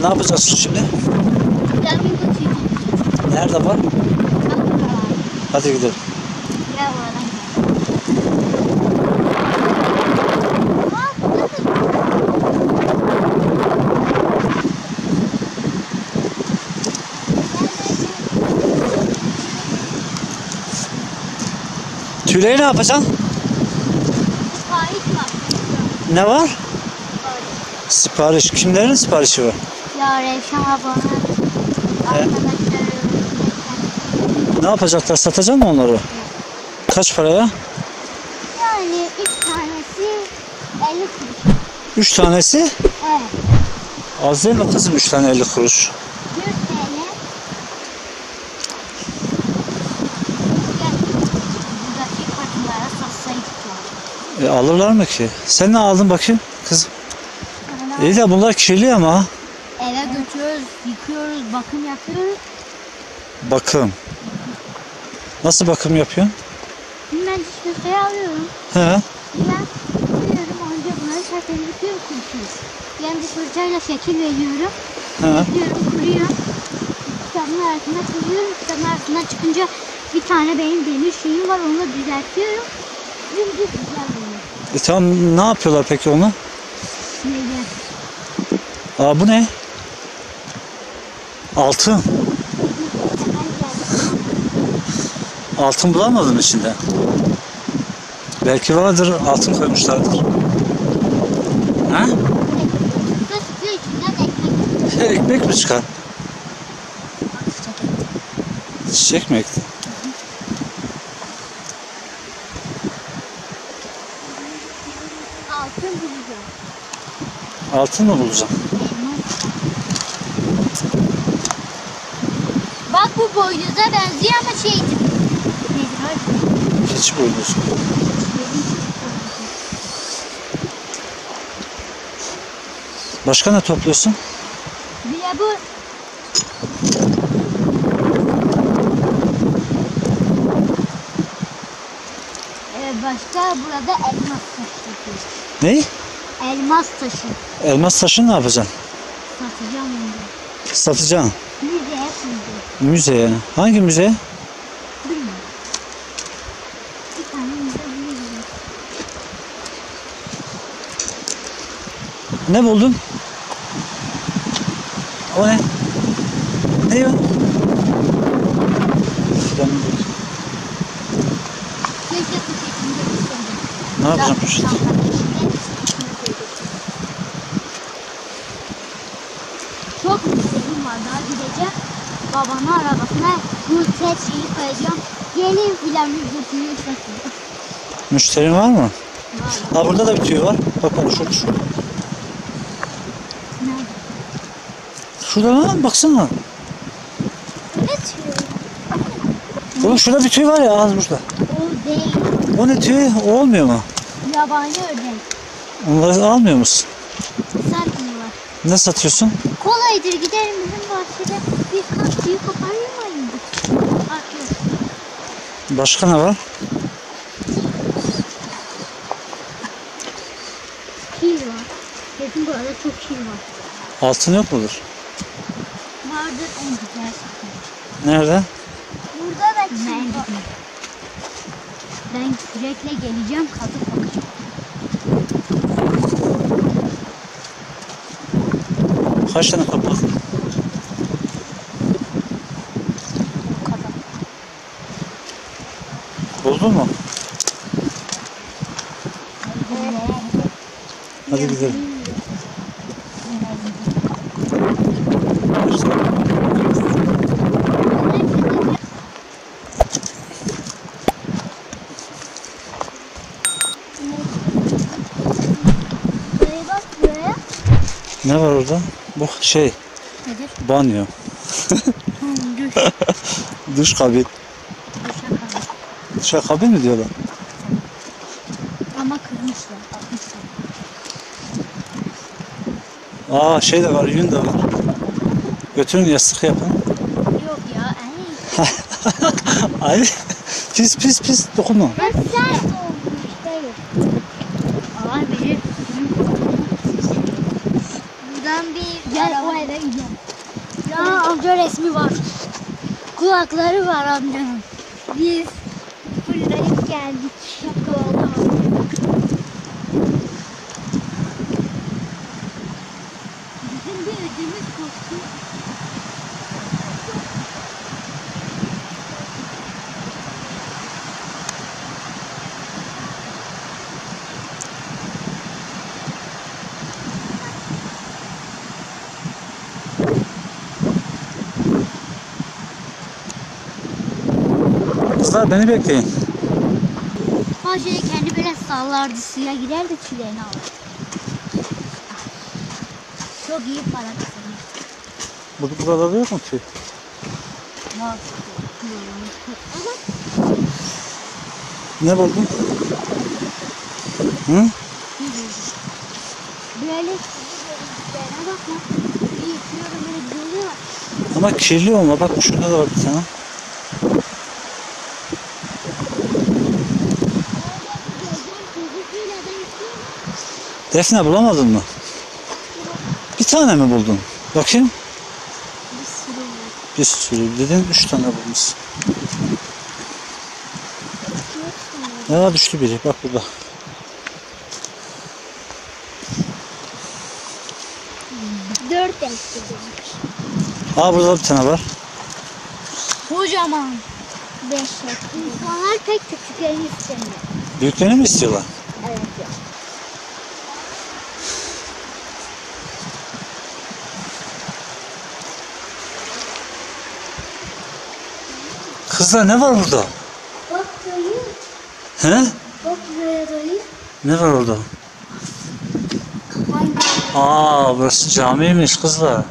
Ne yapacaksın şimdi? Güzel bir kutuyu. Nerede var? Hadi gidelim. Gel buradan. Tüyleri ne yapacaksın? Sipariş var. Ne var? Sipariş. Kimlerin siparişi var? Ya Revşan abone. Arkadaşlar. Ne yapacaklar? Satacak mı onları? Kaç paraya? Yani 3 tanesi 50 kuruş. 3 tanesi? Evet. Az değil mi kızım 3 tane 50 kuruş? 4 TL. Gel. Buradaki kadınlara satsaydık ya. Alırlar mı ki? Sen ne aldın bakayım kızım? İyi de bunlar kirli ama. Eve götürüyoruz, yıkıyoruz, bakım yapıyoruz. Bakım. Nasıl bakım yapıyorsun? Ben diş fırçayı alıyorum. He. Ben alıyorum, önce bunları serpiletiyorum, kurutuyorum. Yani diş fırçayla şekil veriyorum. He. Yapıyorum, kuruyorum. Kitabın arasına koyuyorum. Kitabın arasından çıkınca bir tane benim demir şeyim var, onu düzeltiyorum. Dümdüz güzel oluyor. Tamam ne yapıyorlar peki onu? Neydi? Bu ne? Altın. Altın bulamadın içinde. Belki vardır, altın koymuşlardır. Ha? Kız su içinden ekmek. Ekmek mi çıkar? Çiçek mi ektin? Altın bulacağım. Altın mı bulacaksın? Bak bu boynuza benziyor ama şeydi. Nedir hadi? Keçi boynuzu. Başka ne topluyorsun? Bir de bu. Başka burada elmas taşı yapıyoruz. Ne? Elmas taşı. Elmas taşını ne yapacaksın? Satacağım onu. Satacaksın. Müze hep müze. Müzeye. Hangi müzeye? Bilmiyorum. Bir tane müze bulacağım. Ne buldun? O ne? Ne o? Keşke bu şekilde bulsaydım. Ne yapacağım bu şimdi? Çok müşterim var, daha gideceğim. Babamın arabasına bu set şeyi koyacağım. Gelin filan bir tüyü satıyor. Müşterin var mı? Var. Ha burada da bir tüy var. Bak bak şurada. Nerede? Şurada lan baksana. Ne tüyü? Oğlum şurada bir tüy var ya az burada. O değil. O ne tüy? O olmuyor mu? Yabani ördek. Onları almıyor musun? Satmıyorlar. Ne satıyorsun? Kolaydır, giderim bizim bahçede bir kat tüyü koparayım mı? Atıyor. Başka ne var? Kil var. Bizim burada çok kil var. Altın yok mudur? Vardır en güzel sakın. Nerede? Burada da kil var. Ben kürekle geleceğim, kazıp bakacağım. Kaç tane kapı? Bu kadar. Buldun mu? Hadi gidelim. Buraya bak buraya. Ne var orada? Bu şey, Nedir? banyo. Düş. Duş kabin. Duşa kabin mi diyorlar? Ama kırmışlar, atmışlar. Şey de var, yün de var. Götürün yastık yapın. Yok ya, Ay pis pis pis dokunma. Ben sert olmuş değil. Ağır biri. Şuradan bir Gel o eve gidelim. Ya amca resmi var. Kulakları var amcanın. biz fırlayıp geldik. Şaka oldu. Bizim bir ödümüz koptu. Kızlar beni bekleyin. Bahçede kendi böyle sallardı, suya gider de çileğini alır. Çok iyi para kazanır. Buralarda yok mu ki? Var. Ne buldun? Hı? Böyle görüntülerine bakma. Bir yıkıyorum böyle geliyor. Ama kirli olma. Bak şurada da var bir tane. Defne bulamadın mı? Bir tane mi buldun? Bakayım. Bir sürü. Dedin 3 tane bulmuş. Ya düştü biri. Bak burada. Dört demişti demiş. Aa burada bir tane var. Kocaman. 5 İnsanlar tek küçüklerini istemiyor. Büyüklerini mi istiyorlar? Evet. Kızlar ne var burada? Bak dayı. He? Bak buraya dayı. Ne var orada? Aa burası camiymiş kızlar.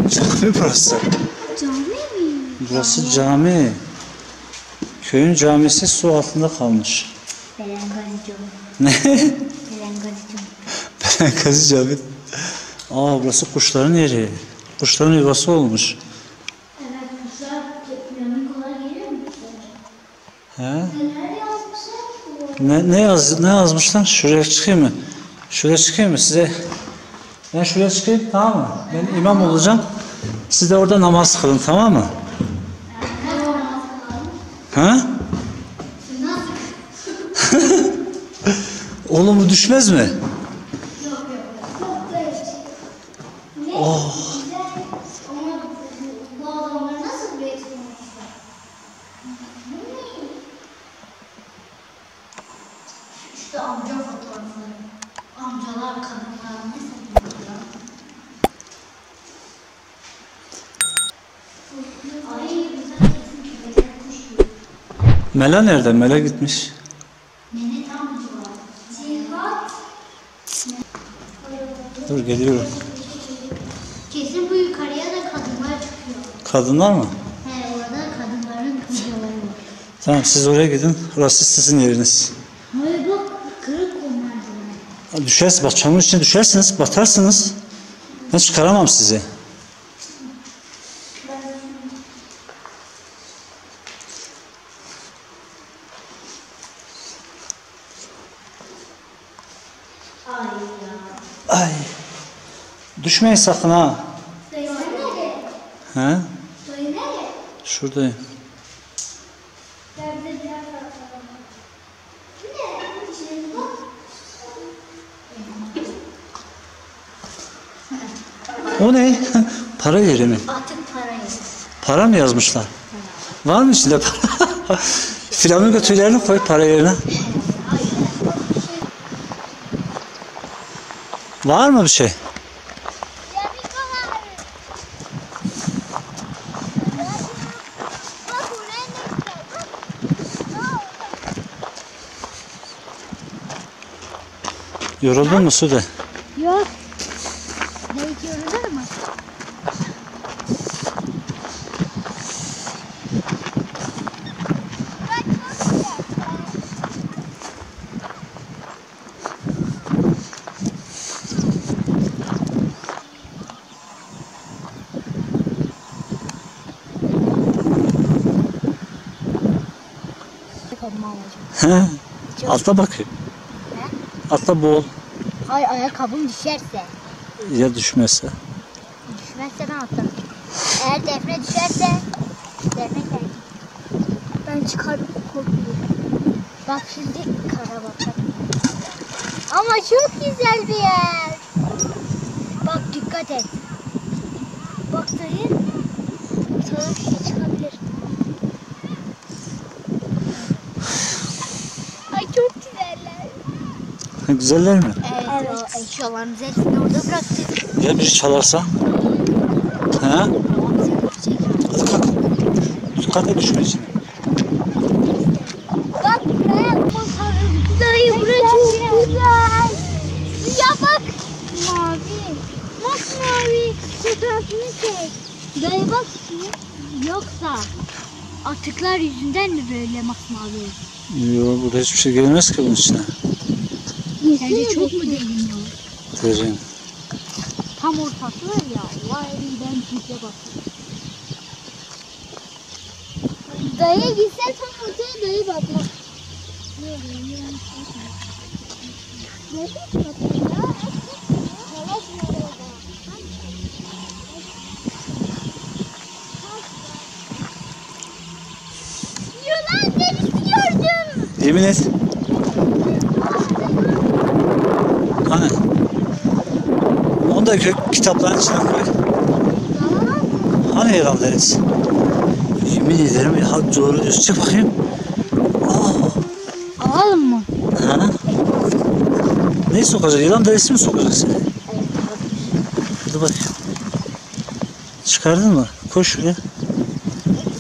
Cami burası. Cami mi? Burası cami. Köyün camisi su altında kalmış. Pelengacı cami. Ne? Pelengacı cami. Pelenkazı cami. Aa burası kuşların yeri. Kuşların yuvası olmuş. Evet kuşlar flamingolar gelir mi? He? Nerede yazmışlar? Ne yazmışlar? Şuraya çıkayım mı? Şuraya çıkayım mı size? Ben şuraya çıkayım, tamam mı? Ben imam olacağım. Siz de orada namaz kılın, tamam mı? Ha? Oğlum bu düşmez mi? Oh. Bu adamlar nasıl buraya çıkmışlar? İşte amca fotoğrafları. Amcalar, kadınlar ne satıyorlar? Ay güzel kesin köpekler kuş gibi. Mela nerede? Mela gitmiş. Mehmet amca var. Cihat. Dur geliyorum. Kesin bu yukarıya da kadınlar çıkıyor. Kadınlar mı? He orada kadınların videoları var. Tamam siz oraya gidin. Orası sizin yeriniz. Hayır bak kırık onlar. Düşersiniz. Bak çamur içine düşersiniz. Batarsınız. Ben çıkaramam sizi. Ay. Düşmeyin sakın ha. Dayı sen nerede? He? Dayı nerede? Şuradayım. Nerede diğer tarafta? Bu ne? İçine bak. O ne? Para yeri mi? Atık parayı. Para mı yazmışlar? Var mı içinde para? Flamingo tüylerini koy para yerine. Var mı bir şey? Yoruldun mu Sude? Yok. Belki yorulur mu? Atla bakayım. Atla boğul. Hayır ayakkabım düşerse. Ya düşmezse? Düşmezse ben atlarım. Eğer Defne düşerse Defne kendi. Ben çıkarım korkuyorum. Bak şimdi kara bakar. Ama çok güzel bir yer. Bak dikkat et. Bak dayı. Sana bir şey çıkabilir. Ay çok güzeller. Güzeller mi? Evet. O eşyalarımızı hepsini orada bıraktık. Ya biri çalarsa? Ha? Hadi kalk. Dikkat et düşme içine. Bak buraya bakalım. Dayı burası çok güzel. Ya bak. Mavi. Masmavi. Fotoğrafını çek. Dayı bak. Yoksa atıklar yüzünden mi böyle masmavi? Yok burada hiçbir şey gelmez ki bunun içine. Sence çok mu derin ya? Derin. Tam ortası var ya. Vay ben tipe bak. Dayı gitsen tam ortaya dayı bakma. Yılan derisi gördüm. Yemin et. Hani? Onu da kitapların içine koy. Hani yalan deriz? Yemin ederim ya doğru diyorsun. Çık bakayım. Alalım mı? Ha? Neyi sokacak? Yılan derisi mi sokacak seni? Dur bakayım. Çıkardın mı? Koş şuraya.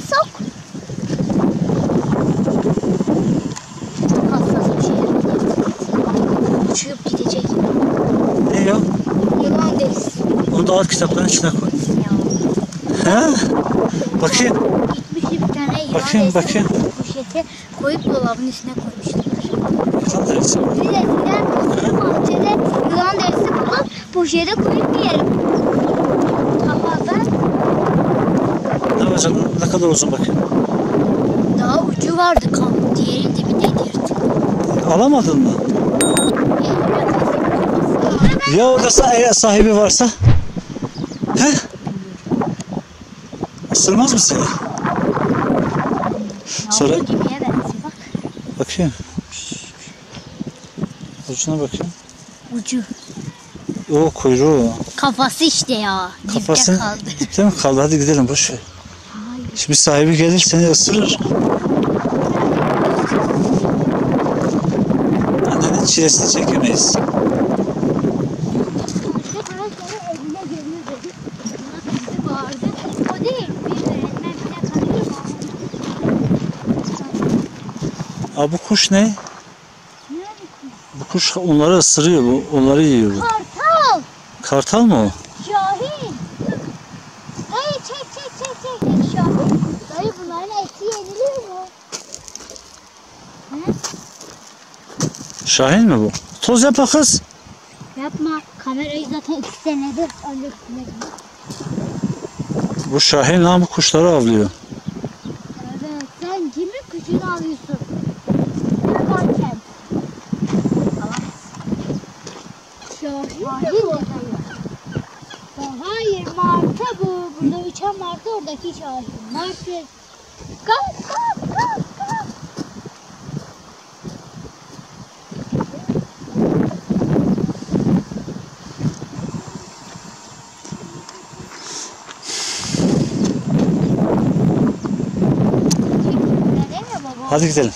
Sok. Çok hassas bir şey. Uçup gidecek. Ne ya? Yılan derisi. Onu da al kitapların içine koy. Ha? Bakayım. Gitmiş bir tane yılan Bakayım, derisi bakayım. poşete koyup dolabın içine koymuşlar. Yılan derisi. Biz eskiden bahçede yılan derisi bulup poşete koyup yiyelim. Kafadan Ne yapacaksın? Ne kadar uzun bakayım. daha ucu vardı kan. Diğeri dibine girdi. Alamadın mı? Ya orada eğer sahibi varsa? He? Isırmaz mı seni? Sonra Yavru gibiye benziyor bak. bakayım. Ucuna bakayım. Ucu. O kuyruğu. Kafası işte ya. Kafası Dipte kaldı. dipte mi kaldı? Hadi gidelim boş ver. Hayır. Şimdi sahibi gelir seni ısırır. Annenin çilesini çekemeyiz. Evine geliyor dedi. Bizi bağırdı. O değil. Bir öğretmen bize kalıyor. Aa, bu kuş ne? Bu kuş onları ısırıyor. Onları yiyor. Bu. Kartal. Kartal mı o? Şahin. Dayı çek. Şahin. Dayı bunların eti yeniliyor mu? He? Şahin mi bu? Toz yapma kız. Yapma. Kamerayı zaten 2 senedir alıyorsun. Bu Şahin lan bu kuşları avlıyor. Evet. Sen kimin kuşunu alıyorsun? Yaparken. Şahin mi bu? Hayır martı bu. Burada uçan martı oradaki Şahin. Martı. Kalk. Hadi gidelim.